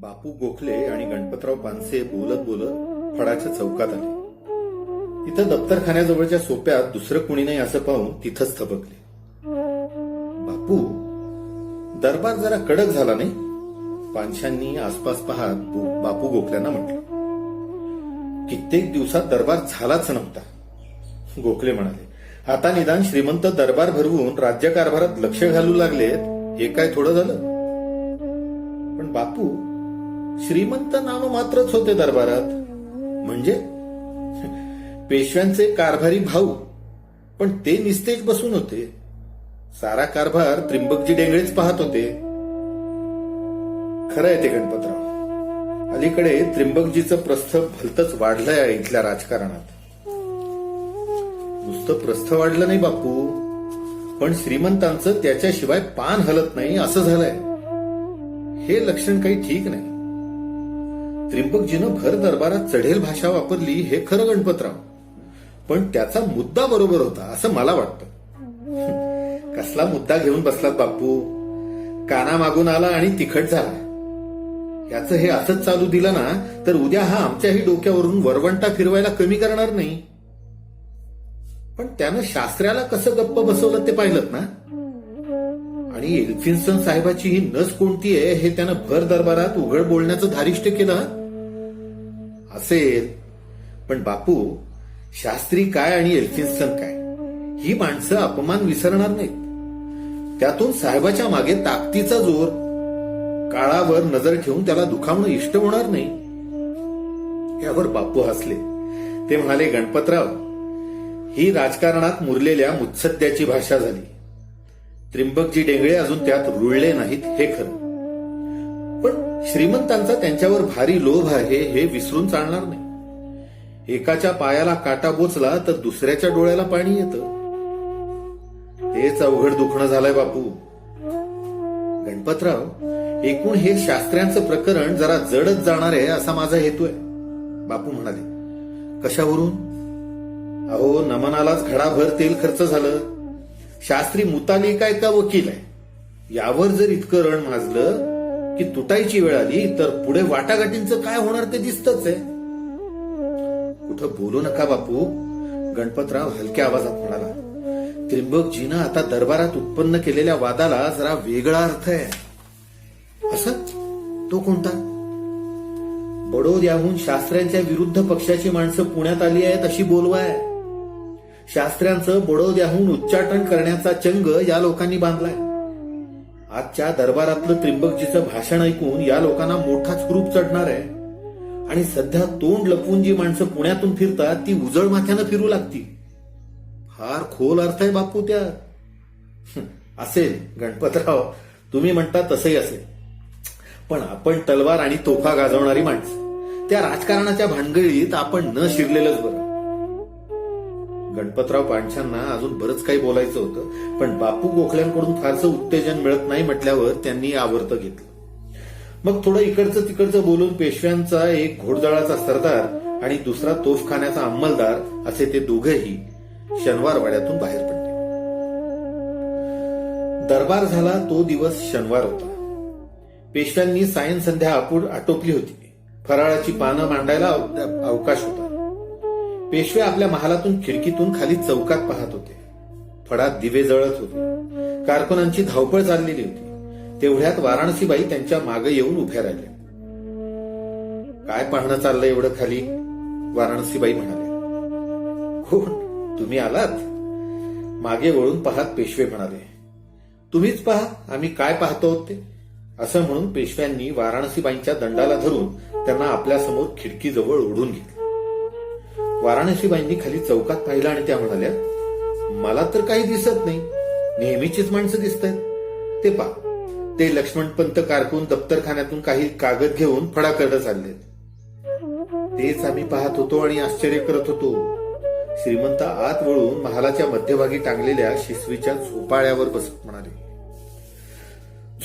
बापू गोखले आणि गणपतराव पानसे बोलत बोलत फडाच्या चौकात आले. तिथं दप्तरखान्याजवळच्या सोप्यात दुसरं कुणी नाही असं पाहून तिथंच थबकले. बापू, दरबार जरा कडक झाला नाही? पानशांनी आसपास पाहत बापू गोखल्यांना म्हटलं. कित्येक दिवसात दरबार झालाच नव्हता. गोखले म्हणाले, आता निदान श्रीमंत दरबार भरवून राज्यकारभारात लक्ष घालू लागलेत, हे काय थोडं झालं? पण बापू, श्रीमंत नाममात्रच होते दरबारात. म्हणजे पेशव्यांचे कारभारी भाऊ, पण ते निस्तेज बसून होते. सारा कारभार त्रिंबकजी डेंगळेच पाहत होते. खरं आहे ते गणपतराव. अलीकडे त्रिंबकजीचं प्रस्थ भलतच वाढलंय इथल्या राजकारणात. नुसतं प्रस्थ वाढलं नाही बापू, पण श्रीमंतांचं त्याच्याशिवाय पान हलत नाही असं झालंय. हे लक्षण काही ठीक नाही. त्रिंबकजीनं भर दरबारात चढेल भाषा वापरली हे खरं गणपतराव, पण त्याचा मुद्दा बरोबर होता असं मला वाटतं. कसला मुद्दा घेऊन बसलात बापू? काना मागून आला आणि तिखट झाला. याचं हे असंच चालू दिलं ना तर उद्या हा आमच्याही डोक्यावरून वरवंटा फिरवायला कमी करणार नाही. पण त्यानं शास्त्र्याला कसं गप्प बसवलं ते पाहिलं ना. आणि एल्फिन्स्टन साहेबाची ही नस कोणती आहे हे त्यानं भर दरबारात उघड बोलण्याचं धारिष्ट केलं असेल. पण बापू, शास्त्री काय आणि एल्फिन्स्टन काय ही माणसं अपमान विसरणार नाहीत. त्यातून साहेबाच्या मागे ताकदीचा जोर, काळावर नजर ठेवून त्याला दुखावणं इष्ट होणार नाही. यावर बापू हसले. ते म्हणाले, गणपतराव, ही राजकारणात मुरलेल्या मुत्सद्याची भाषा झाली. त्रिंबकजी डेंगळे अजून त्यात रुळले नाहीत हे खरं, पण श्रीमंतांचा त्यांच्यावर भारी लोभ आहे हे विसरून चालणार नाही. एकाच्या पायाला काटा बोचला तर दुसऱ्याच्या डोळ्याला पाणी येतं. तेच अवघड दुखणं झालंय बापू. गणपतराव, एकूण हे शास्त्र्यांचं प्रकरण जरा जडच जाणार आहे असा माझा हेतू आहे. बापू म्हणाले, कशावरून? अहो, नमनालाच घडाभर तेल खर्च झालं. शास्त्री मुतालिक काय का वकील आहे? यावर जर इतकं रण माजलं की तुटायची वेळ आली तर पुढे वाटाघाटींचं काय होणार ते दिसतच आहे. कुठं बोलू नका बापू, गणपतराव हलक्या आवाजात म्हणाला. त्रिंबकजीनं आता दरबारात उत्पन्न केलेल्या वादाला जरा वेगळा अर्थ आहे. असं? तो कोणता? बडोद्याहून शास्त्र्यांच्या विरुद्ध पक्षाची माणसं पुण्यात आली आहेत अशी बोलवा आहे. शास्त्र्यांचं बडोद्याहून उच्चाटन करण्याचा चंग या लोकांनी बांधलाय. आजच्या दरबारातलं त्रिंबकजीचं भाषण ऐकून या लोकांना मोठाच हुरूप चढणार आहे. आणि सध्या तोंड लपवून जी माणसं पुण्यातून फिरतात ती उजळ माथ्यानं फिरू लागतील. फार खोल अर्थ आहे बापू त्या. असेल गणपतराव, तुम्ही म्हणता तसंही असेल. पण आपण तलवार आणि तोफा गाजवणारी माणसं, त्या राजकारणाच्या भानगडीत आपण न शिरलेलंच बरं. गणपतराव पानशांना अजून बरंच काही बोलायचं होतं, पण बापू गोखल्यांकडून फारसं उत्तेजन मिळत नाही म्हटल्यावर त्यांनी आवर्त घेतलं. मग थोडं इकडचं तिकडचं बोलून पेशव्यांचा एक घोडदळाचा सरदार आणि दुसरा तोफखान्याचा अंमलदार असे ते दोघेही शनिवारवाड्यातून बाहेर पडले. दरबार झाला तो दिवस शनिवार होता. पेशव्यांनी सायं संध्या आटोपली होती. फराळाची पानं मांडायला अवकाश होता. पेशवे आपल्या महालातून खिडकीतून खाली चौकात पाहत होते. फडात दिवे जळत होते. कारकुनांची धावपळ चाललेली होती. तेवढ्यात वाराणसीबाई त्यांच्या मागे येऊन उभ्या राहिल्या. काय पाहणं चाललंय एवढं खाली? वाराणसीबाई म्हणाले. कोण? तुम्ही आलात? मागे वळून पाहत पेशवे म्हणाले, तुम्हीच पहा आम्ही काय पाहतो ते. असं म्हणून पेशव्यांनी वाराणसीबाईंच्या दंडाला धरून त्यांना आपल्यासमोर खिडकीजवळ ओढून घेतलं. वाराणसीबाईंनी खाली चौकात पाहिलं आणि त्या म्हणाल्या, मला तर काही दिसत नाही. नेहमीचीच माणसं दिसत आहेत. ते पहा, ते लक्ष्मणपंत कारकून दप्तरखान्यातून काही कागद घेऊन फडाकडे चाललेत. तेच आम्ही पाहत होतो आणि आश्चर्य करत होतो. श्रीमंत आत वळून महालाच्या मध्यभागी टांगलेल्या शिसवीच्या झोपाळ्यावर बसत म्हणाले.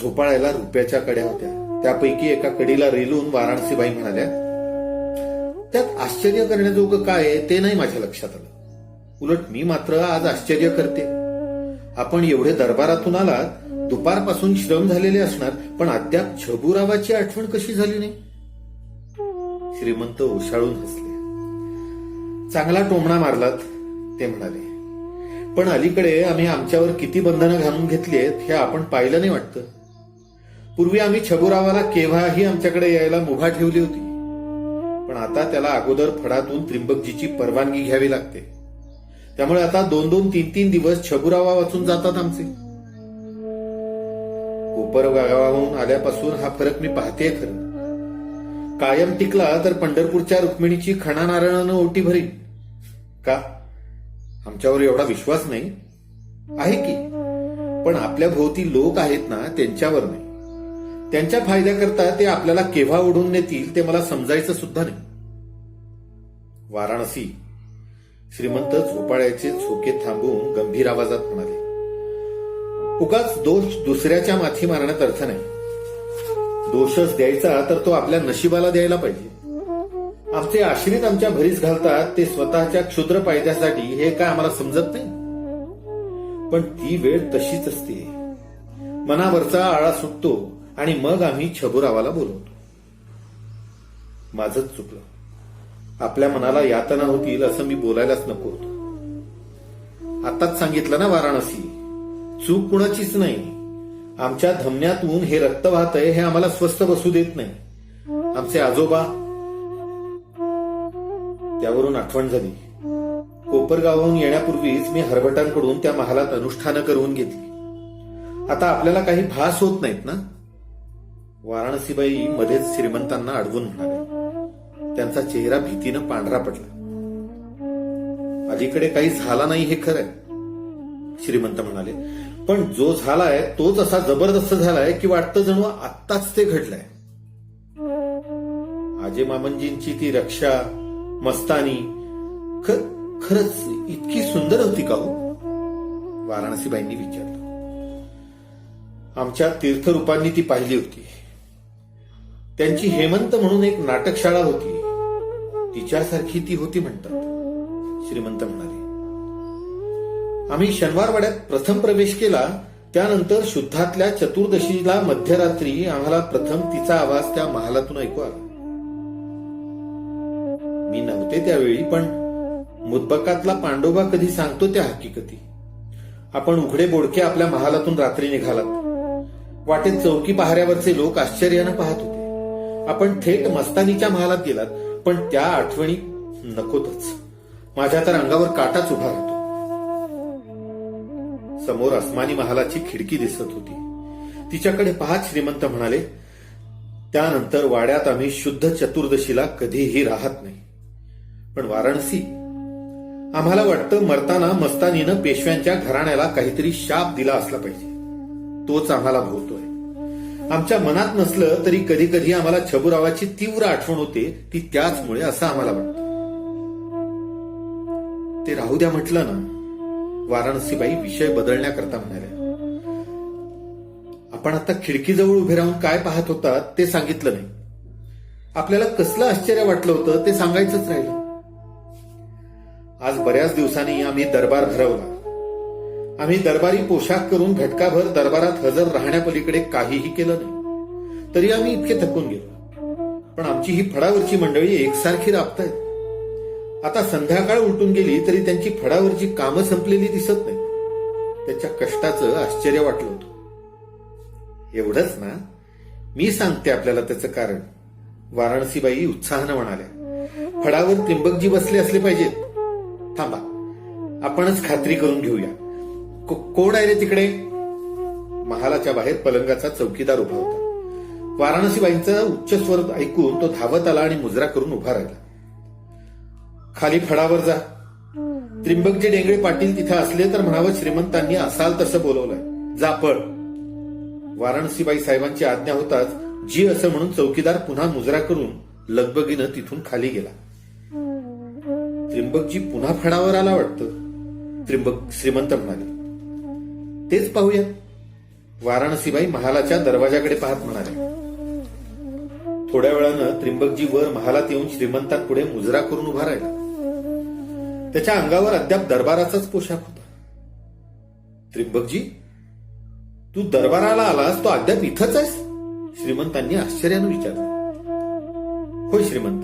झोपाळ्याला रुपयाच्या कड्या होत्या. त्यापैकी एका कडीला रेलून वाराणसीबाई म्हणाल्या, त्यात आश्चर्य करण्याजोगं काय आहे ते नाही माझ्या लक्षात आलं. उलट मी मात्र आज आश्चर्य करते. आपण एवढे दरबारातून आलात, दुपारपासून श्रम झालेले असणार, पण अद्याप छबुरावाची आठवण कशी झाली नाही? श्रीमंत ओशाळून हसले. चांगला टोमणा मारलात, ते म्हणाले. पण अलीकडे आम्ही आमच्यावर किती बंधनं घालून घेतली आहेत हे आपण पाहिलं नाही वाटतं. पूर्वी आम्ही छबुरावाला केव्हाही आमच्याकडे यायला मुभा ठेवली होती, पण आता त्याला अगोदर फडातून त्रिंबकजीची परवानगी घ्यावी लागते. त्यामुळे आता 2-2, 3-3 दिवस छबुरावा वाचून जातात आमचे. कोपरगावाहून आल्यापासून हा फरक मी पाहतेय खरं. कायम टिकला तर पंढरपूरच्या रुक्मिणीची खणा नारळानं ओटी भरीन का? आमच्यावर एवढा विश्वास नाही आहे की, पण आपल्या भोवती लोक आहेत ना, त्यांच्यावर नाही. त्यांच्या फायद्याकरता ते आपल्याला केव्हा ओढून नेतील ते मला समजायचं सुद्धा नाही. वाराणसी, श्रीमंत झोपाळ्याचे झोके थांबवून गंभीर आवाजात म्हणाले. उगाच दोष दुसऱ्याच्या माथी मारण्यात अर्थ नाही. दोषच द्यायचा तर तो आपल्या नशिबाला द्यायला पाहिजे. आमचे आश्रित आमच्या भरीस घालतात ते स्वतःच्या क्षुद्र फायद्यासाठी, हे काय आम्हाला समजत नाही. पण ती वेळ तशीच असते. मनावरचा आळा सुटतो आणि मग आम्ही छबुरावाला बोलवतो. माझंच चुकलं. आपल्या मनाला यातना होतील असं मी बोलायलाच नको होतो. आताच सांगितलं ना वाराणसी, चूक कुणाचीच नाही. आमच्या धमन्यातून हे रक्त वाहतंय हे आम्हाला स्वस्थ बसू देत नाही. आमचे आजोबा. त्यावरून आठवण झाली. कोपरगावहून येण्यापूर्वीच मी हरभटांकडून त्या महालात अनुष्ठानं करून घेतली. आता आपल्याला काही भास होत नाहीत ना? वाराणसीबाई मध्येच श्रीमंतांना अडवून म्हणाले. त्यांचा चेहरा भीतीनं पांढरा पडला. अलीकडे काही झाला नाही हे खरंय, श्रीमंत म्हणाले. पण जो झालाय तोच असा जबरदस्त झालाय की वाटतं जणू आत्ताच ते घडलंय. आजे मामंजींची ती रक्षा, मस्तानी खरंच इतकी सुंदर होती का हो? वाराणसीबाईंनी विचारलं. आमच्या तीर्थरूपांनी ती पाहिली होती. त्यांची हेमंत म्हणून एक नाटकशाळा होती, तिच्यासारखी ती होती म्हणतात, श्रीमंत म्हणाले. आम्ही शनिवारवाड्यात प्रथम प्रवेश केला, त्यानंतर शुद्धातल्या चतुर्दशीला मध्यरात्री आम्हाला प्रथम तिचा आवाज त्या महालातून ऐकू आला. मी नव्हते त्यावेळी, पण मुदबकातला पांडोबा कधी सांगतो त्या हकीकती. आपण उघडे बोडके आपल्या महालातून रात्री निघालात. वाटेत चौकी पहाऱ्यावरचे लोक आश्चर्यानं पाहत होते. आपण थेट मस्तानीच्या महालात गेलात, पण त्या आठवणी नकोतच. माझ्या तर अंगावर काटाच उभा राहतो. समोर अस्मानी महालाची खिडकी दिसत होती. तिच्याकडे पाहत श्रीमंत म्हणाले. त्यानंतर वाड्यात आम्ही शुद्ध चतुर्दशीला कधीही राहत नाही. पण वाराणसी, आम्हाला वाटतं मरताना मस्तानीनं पेशव्यांच्या घराण्याला काहीतरी शाप दिला असला पाहिजे. तोच आम्हाला भोवतोय. आमच्या मनात नसलं तरी कधी कधी आम्हाला छबुरावाची तीव्र आठवण होते, ती त्याचमुळे असं आम्हाला वाटतं. ते राहू द्या म्हटलं ना, वाराणसीबाई विषय बदलण्याकरता म्हणाल्या. आपण आता खिडकीजवळ उभे राहून काय पाहत होता ते सांगितलं नाही. आपल्याला कसलं आश्चर्य वाटलं होतं ते सांगायचंच राहिलं. आज बऱ्याच दिवसांनी आम्ही दरबार भरवला. आम्ही दरबारी पोशाख करून घटकाभर दरबारात हजर राहण्यापलीकडे काहीही केलं नाही. तरी आम्ही इतके थकून गेलो. पण आमची ही फडावरची मंडळी एकसारखी राबतायत. आता संध्याकाळ उलटून गेली तरी त्यांची फडावरची कामं संपलेली दिसत नाही. त्याच्या कष्टाचं आश्चर्य वाटलं होतं. एवढंच ना? मी सांगते आपल्याला त्याचं कारण, वाराणसीबाई उत्साहानं म्हणाल्या. फडावर त्रिंबकजी बसले असले पाहिजेत. थांबा, आपणच खात्री करून घेऊया. कोण आहे रे तिकडे? महालाच्या बाहेर पलंगाचा चौकीदार उभा होता. वाराणसीबाईंचा उच्च स्वर ऐकून तो धावत आला आणि मुजरा करून उभा राहिला. खाली फडावर जा. त्रिंबकजी डेंगळे पाटील तिथे असले तर म्हणावं श्रीमंतांनी असाल तसं बोलवलंय. जा पळ. वाराणसीबाई साहेबांची आज्ञा होताच जी असं म्हणून चौकीदार पुन्हा मुजरा करून लगबगीनं तिथून खाली गेला. त्रिंबकजी पुन्हा फडावर आला वाटतं, श्रीमंत म्हणाले. तेच पाहूया. वाराणसीबाई महालाच्या दरवाजाकडे पाहत म्हणाले. थोड्या वेळानं त्रिंबकजी वर महालात येऊन श्रीमंतांपुढे मुजरा करून उभा राहिला. त्याच्या अंगावर अद्याप दरबाराचाच पोशाख होता. त्रिंबकजी, तू दरबाराला आलास तो अद्याप इथंच आहेस? श्रीमंतांनी आश्चर्यानं विचारलं. होय श्रीमंत,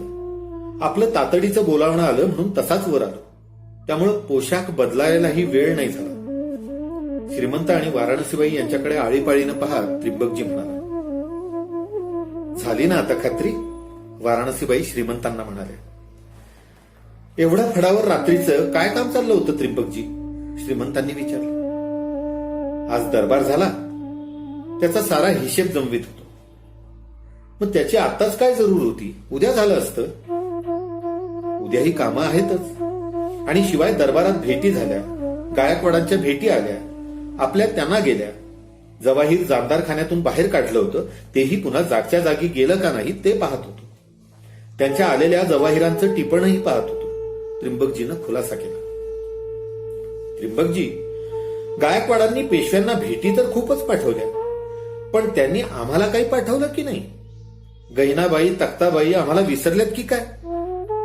आपलं तातडीचं बोलावणं आलं म्हणून तसाच वर आलो. त्यामुळं पोशाख बदलायलाही वेळ नाही झाला. श्रीमंत आणि वाराणसीबाई यांच्याकडे आळीपाळीनं पाहत त्रिंबकजी म्हणाला. झाली ना आता खात्री? वाराणसीबाई श्रीमंतांना म्हणाले. एवढ्या फडावर रात्रीचं काय काम चाललं होतं त्रिंबकजी? श्रीमंतांनी विचारलं. आज दरबार झाला, त्याचा सारा हिशेब जमवित होतो. मग त्याची आताच काय जरूर होती? उद्या झालं असतं. उद्याही कामं आहेतच. आणि शिवाय दरबारात भेटी झाल्या, गायकवाडांच्या भेटी आल्या, आपल्या त्यांना गेल्या. जवाहीर जामदारखान्यातून बाहेर काढलं होतं, तेही पुन्हा जागच्या जागी गेलं का नाही ते पाहत होतो. त्यांच्या आलेल्या जवाहिरांचं टिपणही पाहत होतो. त्रिंबकजीनं खुलासा केला. त्रिंबकजी, गायकवाडांनी पेशव्यांना भेटी तर खूपच पाठवल्या, पण त्यांनी आम्हाला काही पाठवलं की नाही? गहिनाबाई, तख्ताबाई आम्हाला विसरल्यात की काय?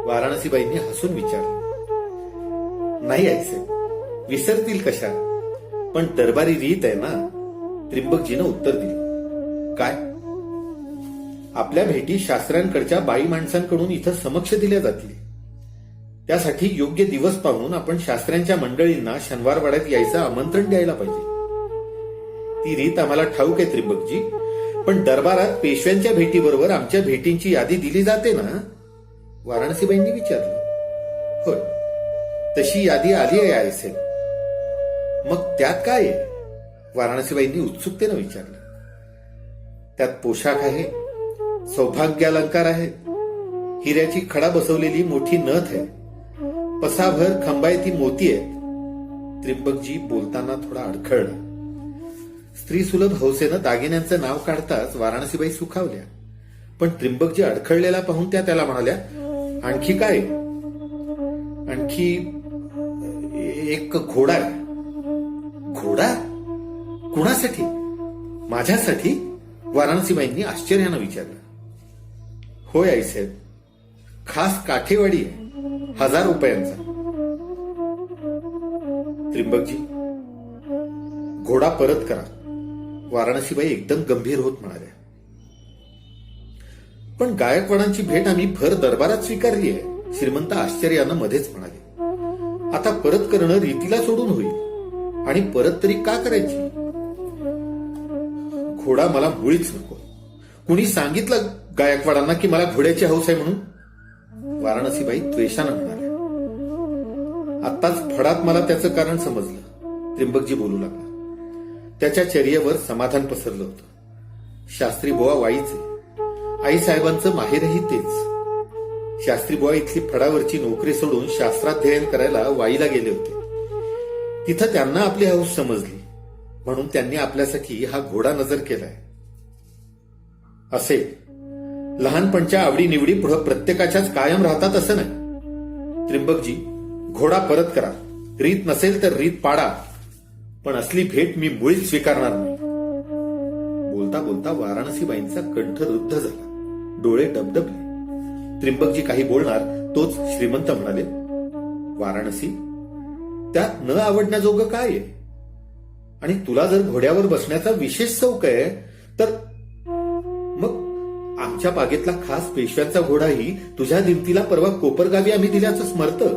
वाराणसीबाईंनी हसून विचारलं. नाही ऐसे, विसरतील कशा? पण दरबारी रीत आहे ना. त्रिंबकजीनं उत्तर दिलं. काय? आपल्या भेटी शास्त्र्यांकडच्या बाई माणसांकडून इथं समक्ष दिल्या जातील. त्यासाठी योग्य दिवस पाहून आपण शास्त्र्यांच्या मंडळींना शनिवारवाड्यात यायचं आमंत्रण द्यायला पाहिजे. ती रीत आम्हाला ठाऊक आहे त्रिंबकजी, पण दरबारात पेशव्यांच्या भेटीबरोबर आमच्या भेटींची यादी दिली जाते ना? वाराणसीबाईंनी विचारलं. होय, तशी यादी आली आहे आयसेन. मग त्यात काय आहे? वाराणसीबाईंनी उत्सुकतेनं विचारलं. त्यात पोशाख आहे, सौभाग्यालंकार आहे, हिऱ्याची खडा बसवलेली मोठी नथ आहे, पसाभर खंबायती मोती आहेत. त्रिंबकजी बोलताना थोडा अडखळला. स्त्री सुलभ हौसेनं दागिन्यांचं नाव काढताच वाराणसीबाई सुखावल्या. पण त्रिंबकजी अडखळलेला पाहून त्याला म्हणाल्या, आणखी काय? आणखी एक घोडा आहे. घोडा? कुणासाठी? माझ्यासाठी? वाराणसीबाईंनी आश्चर्यानं विचारलं. होय आईसाहेब, खास काठेवाडी आहे, 1000 रुपयांचा. त्रिंबकजी, घोडा परत करा. वाराणसीबाई एकदम गंभीर होत म्हणाल्या. पण गायकवाडांची भेट आम्ही भर दरबारात स्वीकारली आहे. श्रीमंत आश्चर्यानं मध्येच म्हणाले. आता परत करणं रीतीला सोडून होईल. आणि परत तरी का करायची? घोडा मला मुळीच नको. कुणी सांगितलं गायकवाडांना की मला घोड्याची हौस आहे म्हणून? वाराणसीबाई द्वेषानं म्हणाल्या. आत्ताच फडात मला त्याचं कारण समजलं. त्रिंबकजी बोलू लागला. त्याच्या चर्येवर समाधान पसरलं होतं. शास्त्री बुवा वाईचे. आईसाहेबांचं माहेरही तेच. शास्त्री बुवा इथली फडावरची नोकरी सोडून शास्त्राध्ययन करायला वाईला गेले होते. तिथं त्यांना आपली हौस समजली, म्हणून त्यांनी आपल्यासाठी हा घोडा नजर केलाय. असे लहानपणच्या आवडीनिवडी पुढं प्रत्येकाच्याच कायम राहतात असं नाही. त्रिंबकजी, घोडा परत करा. रीत नसेल तर रीत पाडा, पण असली भेट मी मुळीच स्वीकारणार नाही. बोलता बोलता वाराणसीबाईंचा कंठ रुद्ध झाला, डोळे डबडबले. त्रिंबकजी काही बोलणार तोच श्रीमंत म्हणाले. वाराणसी, त्यात न आवडण्याजोगं काय आहे? आणि तुला जर घोड्यावर बसण्याचा विशेष शौक आहे तर मग आमच्या बागेतला खास पेशव्यांचा घोडाही तुझ्या दिमतीला परवा कोपरगावी आम्ही दिल्याचं स्मरतं.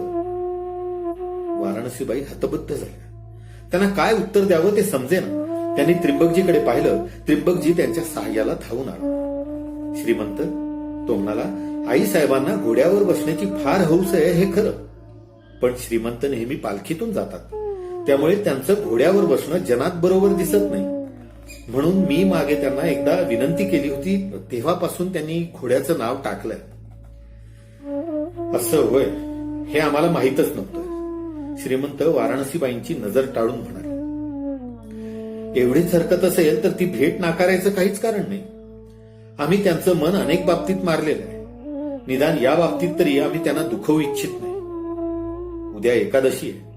वाराणसीबाई हतबद्ध झाल्या. त्यांना काय उत्तर द्यावं ते समजेना. त्यांनी त्रिंबकजीकडे पाहिलं. त्रिंबकजी त्यांच्या सहाय्याला धावून आला. श्रीमंत, तो म्हणाला, आई साहेबांना घोड्यावर बसण्याची फार हौस आहे हे खरं, पण श्रीमंत नेहमी पालखीतून जातात, त्यामुळे त्यांचं घोड्यावर बसणं जनात बरोबर दिसत नाही. म्हणून मी मागे त्यांना एकदा विनंती केली होती, तेव्हापासून त्यांनी घोड्याचं नाव टाकलंय. असं होय, हे आम्हाला माहीतच नव्हतं. श्रीमंत वाराणसीबाईंची नजर टाळून म्हणाले. एवढीच हरकत असेल तर ती भेट नाकारायचं काहीच कारण नाही. आम्ही त्यांचं मन अनेक बाबतीत मारलेलं आहे. निदान या बाबतीत तरी आम्ही त्यांना दुखवू इच्छित नाही. उद्या एकादशी आहे.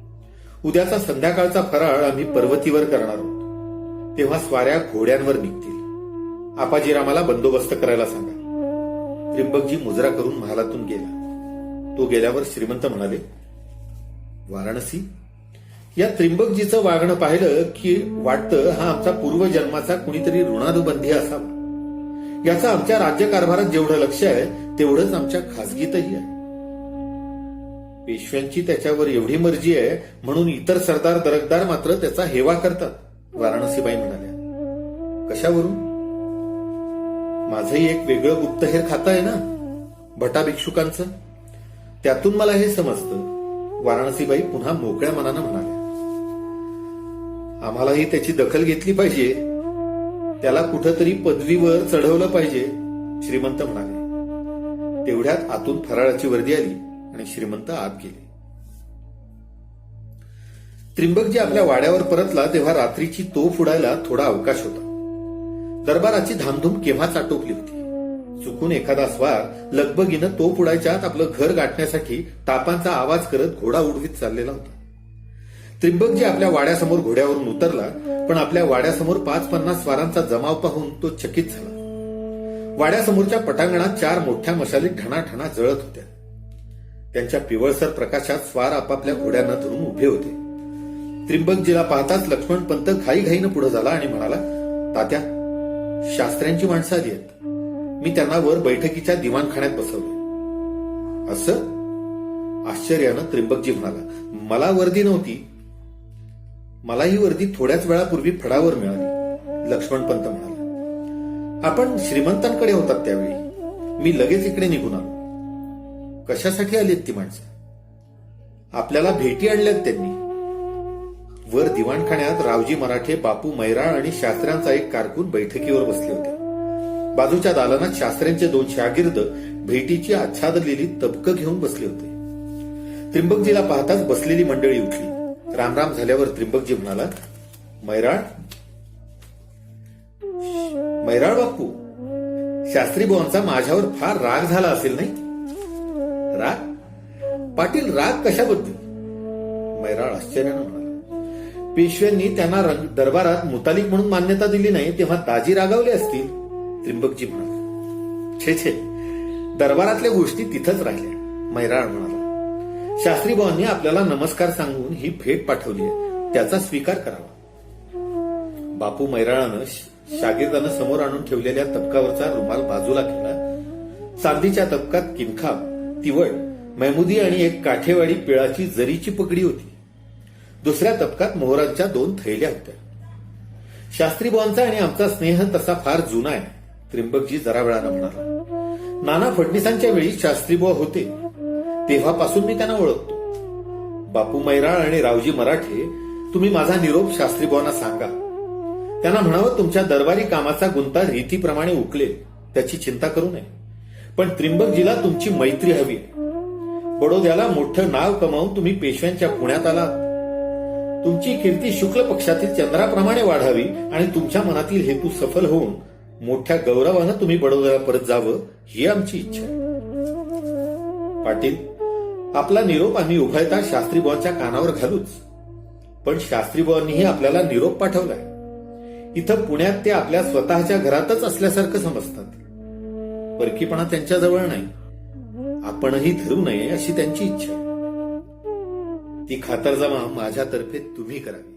उद्याचा संध्याकाळचा फराळ आम्ही पर्वतीवर करणार आहोत. तेव्हा स्वाऱ्या घोड्यांवर निघतील. आपाजीरामाला बंदोबस्त करायला सांगा. त्रिंबकजी मुजरा करून महालातून गेला. तो गेल्यावर श्रीमंत म्हणाले, वाराणसी, या त्रिंबकजीचं वागणं पाहिलं की वाटतं हा आमचा पूर्वजन्माचा कुणीतरी ऋणानुबंधी असावा. याचं आमच्या राज्यकारभारात जेवढं लक्ष आहे तेवढंच आमच्या खासगीतही आहे. पेशव्यांची त्याच्यावर एवढी मर्जी आहे म्हणून इतर सरदार दरकदार मात्र त्याचा हेवा करतात, वाराणसीबाई म्हणाल्या. कशावरून? माझंही एक वेगळं गुप्तहेर खातं आहे ना, भटा भिक्षुकांचं. त्यातून मला हे समजतं, वाराणसीबाई पुन्हा मोकळ्या मनानं म्हणाल्या. आम्हालाही त्याची दखल घेतली पाहिजे, त्याला कुठंतरी पदवीवर चढवलं पाहिजे, श्रीमंत म्हणाले. तेवढ्यात आतून फराळाची वर्दी आली आणि श्रीमंत आत गेले. त्रिंबकजी आपल्या वाड्यावर परतला तेव्हा रात्रीची तोफ उडायला थोडा अवकाश होता. दरबाराची धामधूम केव्हाच आटोपली होती. चुकून एखादा स्वार लगबगीनं तोफ उडायच्या आत आपलं घर गाठण्यासाठी टापांचा आवाज करत घोडा उडवीत चाललेला होता. त्रिंबकजी आपल्या वाड्यासमोर घोड्यावरून उतरला, पण आपल्या वाड्यासमोर 5-50 स्वारांचा जमाव पाहून तो चकित झाला. वाड्यासमोरच्या पटांगणात 4 मोठ्या मशाली ठणाठणा जळत होत्या. त्यांच्या पिवळसर प्रकाशात स्वार आपापल्या घोड्यांना धरून उभे होते. त्रिंबकजीला पाहताच लक्ष्मणपंत घाईघाईनं पुढे झाला आणि म्हणाला, तात्या, शास्त्र्यांची माणसं आली आहेत. मी त्यांना वर बैठकीच्या दिवाणखान्यात बसवलं. असं? आश्चर्यानं त्रिंबकजी म्हणाला, मला वर्दी नव्हती. मलाही वर्दी थोड्याच वेळापूर्वी फडावर मिळाली, लक्ष्मणपंत म्हणाला. आपण श्रीमंतांकडे होतात त्यावेळी. मी लगेच इकडे निघून आलो. कशासाठी आलीत ती माणसं? आपल्याला भेटी आणल्यात त्यांनी. वर दिवाणखान्यात रावजी मराठे, बापू मैराळ आणि शास्त्र्यांचा एक कारकून बैठकीवर बसले होते. बाजूच्या दालनात शास्त्र्यांचे 2 शागिर्द भेटीची आच्छादलेली तबकं घेऊन बसले होते. त्रिंबकजीला पाहताच बसलेली मंडळी उठली. रामराम झाल्यावर त्रिंबकजी म्हणाला, मैराळ बापू, शास्त्री बुवांचा माझ्यावर फार राग झाला असेल नाही? राग? पाटील, राग कशाबद्दल? मैराळ आश्चर्यानं म्हणाला. पेशव्यांनी त्यांना दरबारात मुतालिक म्हणून मान्यता दिली नाही तेव्हा दाजी रागावले असतील, त्रिंबकजी म्हणाले. छे छे, दरबारातल्या गोष्टी तिथंच राहिल्या, मैराळ म्हणाला. शास्त्री बुवांनी आपल्याला नमस्कार सांगून ही भेट पाठवली आहे, त्याचा स्वीकार करावा. बापू मैराळानं शागिर्दानं समोर आणून ठेवलेल्या तबकावरचा रुमाल बाजूला केला. चांदीच्या तबकात किनखाब, तिवड, महमुदी आणि एक काठेवाडी पिळाची जरीची पगडी होती. दुसऱ्या तबकात मोहरांच्या 2 थैल्या होत्या. शास्त्री बुवांचा आणि आमचा स्नेह तसा फार जुना आहे, त्रिंबकजी जरा वेळानं म्हणाला. नाना फडणीसांच्या वेळी शास्त्री बुवा होते, तेव्हापासून मी त्यांना ओळखतो. बापू मैराळ आणि रावजी मराठे, तुम्ही माझा निरोप शास्त्री बुवांना सांगा. त्यांना म्हणावं, तुमच्या दरबारी कामाचा गुंता रीतीप्रमाणे उकलेल, त्याची चिंता करू नये. पण त्रिंबकजीला तुमची मैत्री हवी आहे. बडोद्याला मोठं नाव कमावून तुम्ही पेशव्यांच्या पुण्यात आलात. तुमची कीर्ती शुक्ल पक्षातील चंद्राप्रमाणे वाढावी आणि तुमच्या मनातील हेतू सफल होऊन मोठ्या गौरवानं तुम्ही बडोद्याला परत जावं, ही आमची इच्छा आहे. पाटील, आपला निरोप आम्ही उभयता शास्त्रीबुवांच्या कानावर घालूच, पण शास्त्रीबुवांनीही आपल्याला निरोप पाठवलाय. इथं पुण्यात ते आपल्या स्वतःच्या घरातच असल्यासारखं समजतात. परकीपणा त्यांच्याजवळ नाही. आपणही धरू नये अशी त्यांची इच्छा आहे. ती खातरजमा माझ्यातर्फे तुम्ही करावी.